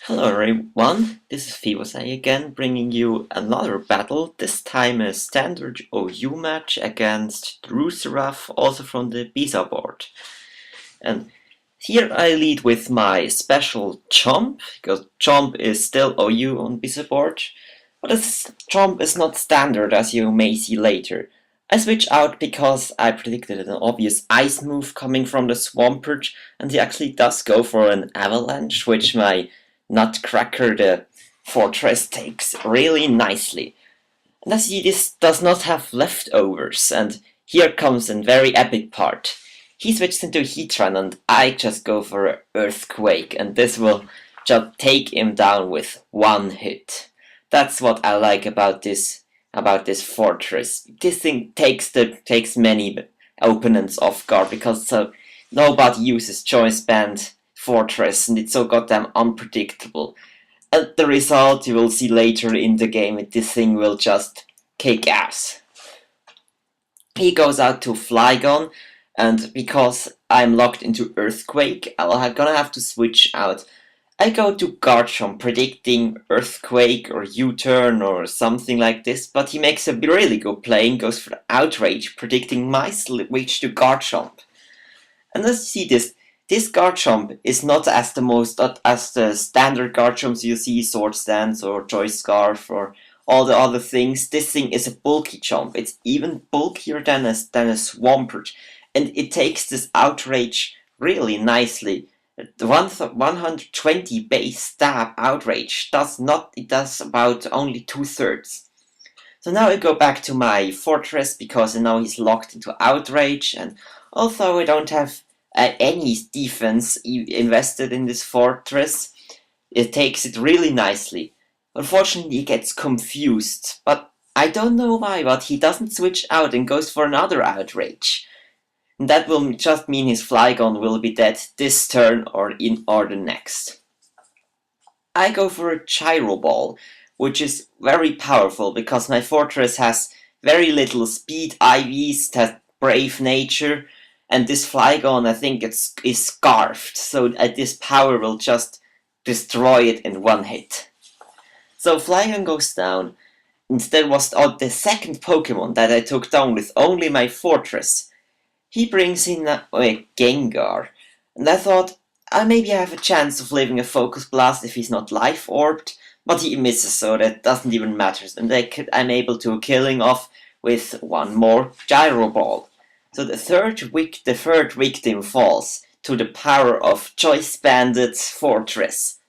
Hello everyone, this is FiboSai again, bringing you another battle, this time a standard OU match against Drewseph, also from the BisaBoard. And here I lead with my special Chomp, because Chomp is still OU on BisaBoard, but this Chomp is not standard as you may see later. I switch out because I predicted an obvious ice move coming from the Swampert, and he actually does go for an avalanche, which my Nutcracker the Fortress takes really nicely. And as you see, this does not have leftovers, and here comes a very epic part. He switches into Heatran and I just go for an Earthquake, and this will just take him down with one hit. That's what I like about this fortress. This thing takes many opponents off guard because nobody uses Choice Band Forretress and it's so goddamn unpredictable. And the result you will see later in the game, this thing will just kick ass. He goes out to Flygon, and because I'm locked into Earthquake, I'm gonna have to switch out. I go to Garchomp predicting Earthquake or U-turn or something like this, but he makes a really good play and goes for Outrage, predicting my switch to Garchomp. And let's see this Garchomp is not as the standard Garchomps you see, Sword Stance or Choice Scarf or all the other things. This thing is a bulky chomp. It's even bulkier than a Swampert, and it takes this Outrage really nicely. The 120 base stab Outrage does about only 2/3. So now I go back to my Fortress because now he's locked into Outrage, and although I don't have any defense invested in this Fortress, it takes it really nicely. Unfortunately, he gets confused, but I don't know why, but he doesn't switch out and goes for another Outrage. And that will just mean his Flygon will be dead this turn or the next. I go for a Gyro Ball, which is very powerful because my Fortress has very little speed, IVs, has brave nature, and this Flygon I think is scarfed, so this power will just destroy it in one hit. So Flygon goes down. Instead was the second Pokemon that I took down with only my Fortress. He brings in a Gengar, and I thought maybe I have a chance of living a Focus Blast if he's not Life Orbed, but he misses, so that doesn't even matter, and I'm able to kill him off with one more Gyro Ball. So the third victim falls to the power of Choice Banded Forretress.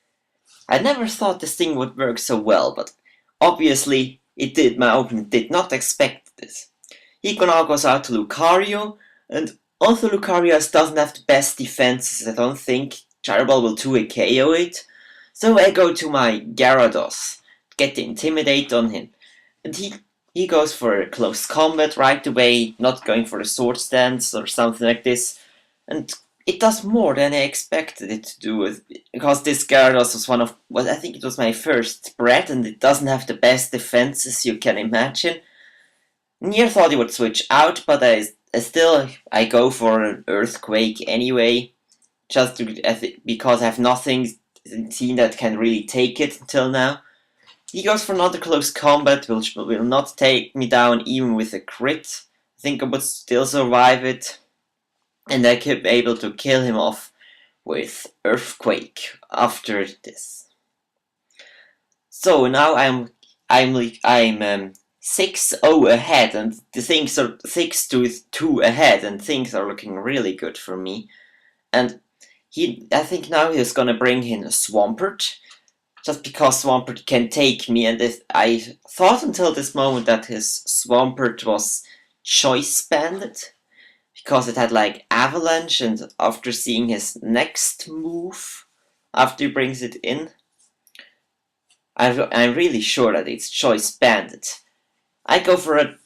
I never thought this thing would work so well, but obviously it did. My opponent did not expect this. He now goes out to Lucario, and also Lucario doesn't have the best defenses. I don't think Gyro Ball will 2-hit KO it. So I go to my Gyarados, get the Intimidate on him, and he goes for a close combat right away, not going for a sword stance or something like this, and it does more than I expected it to do, because this Gyarados was I think it was my first bred, and it doesn't have the best defenses you can imagine. Nier thought he would switch out, but I go for an Earthquake anyway, just because I have nothing seen that can really take it until now. He goes for another close combat, which will not take me down even with a crit. I think I would still survive it, and I could be able to kill him off with Earthquake after this. So now I'm 6-0 ahead, and the things are 6-2 ahead, and things are looking really good for me. And I think now he's gonna bring in a Swampert, just because Swampert can take me, and I thought until this moment that his Swampert was Choice Banded, because it had like Avalanche, and after seeing his next move, after he brings it in, I'm really sure that it's Choice Banded. I go for a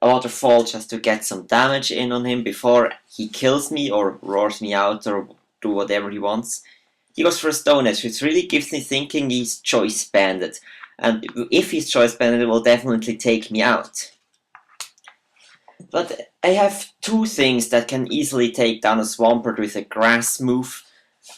waterfall just to get some damage in on him before he kills me or roars me out or do whatever he wants. He goes for a Stone Edge, which really gives me thinking he's Choice Banded, and if he's Choice Banded, it will definitely take me out. But I have two things that can easily take down a Swampert with a Grass move.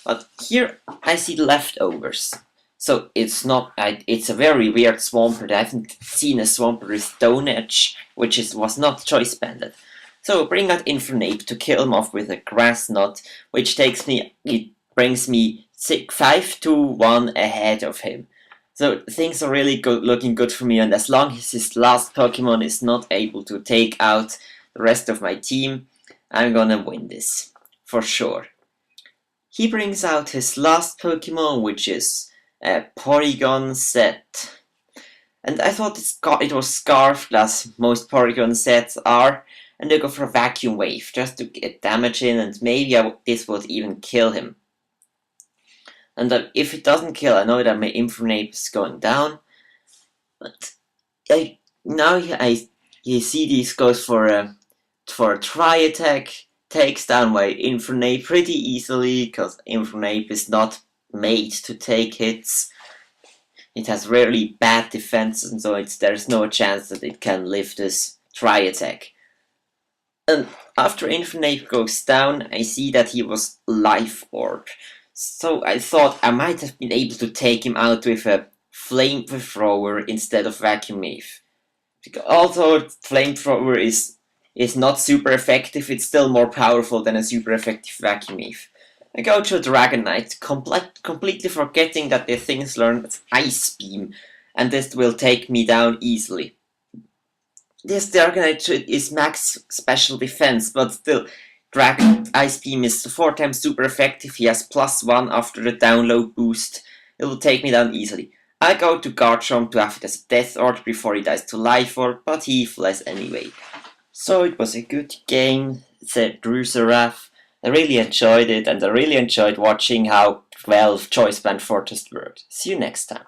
But here I see the leftovers. So it's not. It's a very weird Swampert. I haven't seen a Swampert with Stone Edge, which was not choice banded. So bring out Infernape to kill him off with a Grass Knot, which brings me 5-1 ahead of him. So things are really looking good for me, and as long as his last Pokemon is not able to take out the rest of my team, I'm gonna win this for sure. He brings out his last Pokemon, which is a Porygon set. And I thought it was Scarfed, as most Porygon sets are, and I go for a Vacuum Wave just to get damage in, and maybe this would even kill him. And if it doesn't kill, I know that my Infernape is going down. But you see this goes for a Tri Attack, takes down my Infernape pretty easily, because Infernape is not made to take hits. It has really bad defense, and so there's no chance that it can live this Tri Attack. And after Infernape goes down, I see that he was Life Orb. So I thought I might have been able to take him out with a Flamethrower instead of Vacuum Wave. Although Flamethrower is not super effective, it's still more powerful than a super effective Vacuum Wave. I go to Dragonite, completely forgetting that the things learn Ice Beam, and this will take me down easily. This Dragonite is max special defense, but still, Dragon Ice Beam is 4 times super effective. He has +1 after the download boost. It will take me down easily. I go to Garchomp to have it as a Death Orb before he dies to Life Orb, but he flies anyway. So it was a good game. It's a Drewseph. I really enjoyed it, and I really enjoyed watching how well Choice Band Forretress worked. See you next time.